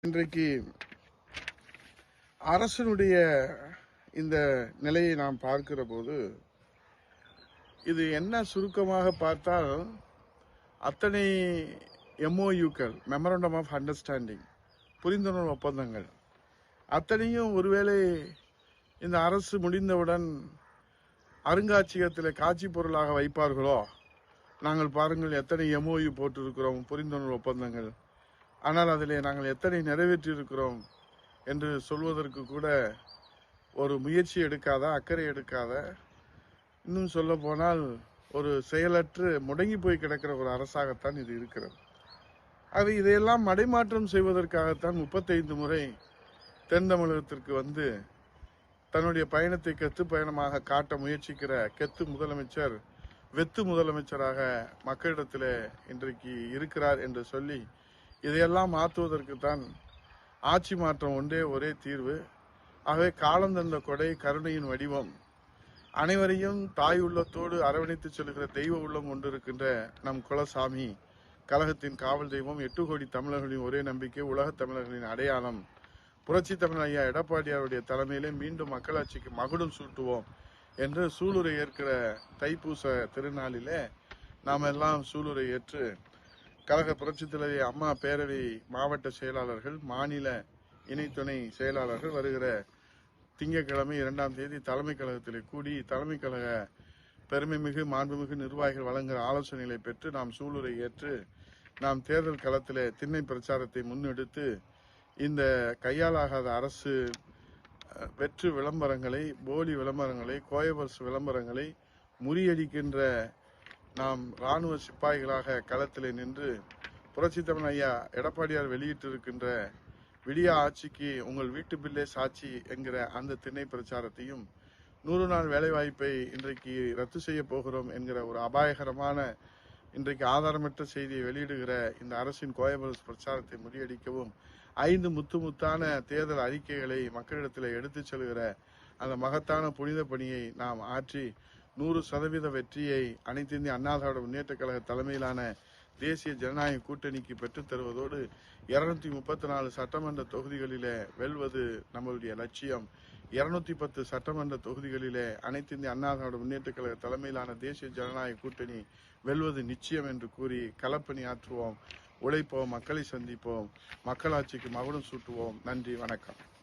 இன்றைக்கு அரசனுடைய இந்த நிலையை நாம் பார்க்கிற போது இது என்ன சுருக்கமாக பார்த்தால் அத்தனை எம்ஓயூக்கள் மெமரண்டம் ஆஃப் அண்டர்ஸ்டாண்டிங் புரிந்துணர்வு ஒப்பந்தங்கள் அத்தனையும் ஒருவேளை இந்த அரசு முடிந்தவுடன் அருங்காட்சியகத்தில் காட்சி பொருளாக வைப்பார்களோ. நாங்கள் பாருங்கள் எத்தனை எம்ஓயு போட்டிருக்கிறோம், புரிந்துணர்வு ஒப்பந்தங்கள், ஆனால் அதிலே நாங்கள் எத்தனை நிறைவேற்றியிருக்கிறோம் என்று சொல்வதற்கு கூட ஒரு முயற்சி எடுக்காத, அக்கறை எடுக்காத, இன்னும் சொல்ல போனால் ஒரு செயலற்று முடங்கி போய் கிடக்கிற ஒரு அரசாகத்தான் இது இருக்கிறது. அது இதையெல்லாம் மடைமாற்றம் செய்வதற்காகத்தான் 35 முறை தென் தமிழகத்திற்கு வந்து தன்னுடைய பயணத்தை கெத்து பயணமாக காட்ட முயற்சிக்கிற கெத்து முதலமைச்சர் வெத்து முதலமைச்சராக மக்களிடத்தில் இன்றைக்கு இருக்கிறார் என்று சொல்லி இதையெல்லாம் மாற்றுவதற்குத்தான் ஆட்சி மாற்றம் ஒரே தீர்வு. ஆகவே காலம் தந்த கொடை கருணையின் வடிவம் அனைவரையும் தாய் உள்ளத்தோடு அரவணைத்து செல்கிற தெய்வ உள்ளம் கொண்டிருக்கின்ற நம் குலசாமி கழகத்தின் காவல் தெய்வம் 8 கோடி தமிழர்களின் ஒரே நம்பிக்கை, உலகத் தமிழர்களின் அடையாளம், புரட்சி தமிழ் ஐயா எடப்பாடியாருடைய தலைமையிலே மீண்டும் மக்களாட்சிக்கு மகுடம் சூட்டுவோம் என்று சூளுரை ஏற்கிற தைப்பூச திருநாளிலே நாம் எல்லாம் சூளுரை ஏற்று கழக புரட்சி தலைவி அம்மா பேரவை மாவட்ட செயலாளர்கள், மாநில இணை துணை செயலாளர்கள் வருகிற திங்கட்கிழமை 2ஆம் தேதி தலைமை கழகத்திலே கூடி தலைமை கழக பெருமைமிகு மாண்புமிகு நிர்வாகிகள் வழங்குகிற ஆலோசனைகளை பெற்று நாம் சூளுரை ஏற்று நாம் தேர்தல் களத்திலே திண்ணை பிரச்சாரத்தை முன்னெடுத்து இந்த கையாலாகாத அரசு வெற்று விளம்பரங்களை, போலி விளம்பரங்களை, கோயபர்ஸ் விளம்பரங்களை முறியடிக்கின்ற நாம் இராணுவ சிப்பாய்களாக களத்திலே நின்று புரட்சி தமிழ் ஐயா எடப்பாடியார் வெளியிட்டிருக்கின்ற விடியா ஆட்சிக்கு உங்கள் வீட்டு பில்லே சாட்சி என்கிற அந்த திண்ணை பிரச்சாரத்தையும் 100 நாள் வேலைவாய்ப்பை இன்றைக்கு ரத்து செய்ய போகிறோம் என்கிற ஒரு அபாயகரமான இன்றைக்கு ஆதாரமற்ற செய்தியை வெளியிடுகிற இந்த அரசின் கோயபர்ஸ் பிரச்சாரத்தை முறியடிக்கவும் 5 முத்தான தேர்தல் அறிக்கைகளை மக்களிடத்தில் எடுத்துச் செல்கிற அந்த மகத்தான புனித பணியை நாம் ஆற்றி 100% வெற்றியை அனைத்து இந்திய அண்ணா திராவிட முன்னேற்ற கழக தலைமையிலான தேசிய ஜனநாயக கூட்டணிக்கு பெற்றுத் தருவதோடு 234 சட்டமன்ற தொகுதிகளிலே வெல்வது நம்மளுடைய லட்சியம். 210 சட்டமன்ற தொகுதிகளிலே அனைத்து இந்திய அண்ணா திராவிட முன்னேற்ற கழக தலைமையிலான தேசிய ஜனநாயக கூட்டணி வெல்வது நிச்சயம் என்று கூறி களப்பணி ஆற்றுவோம், உழைப்போம், மக்களை சந்திப்போம், மக்களாட்சிக்கு மகுடம் சூட்டுவோம். நன்றி, வணக்கம்.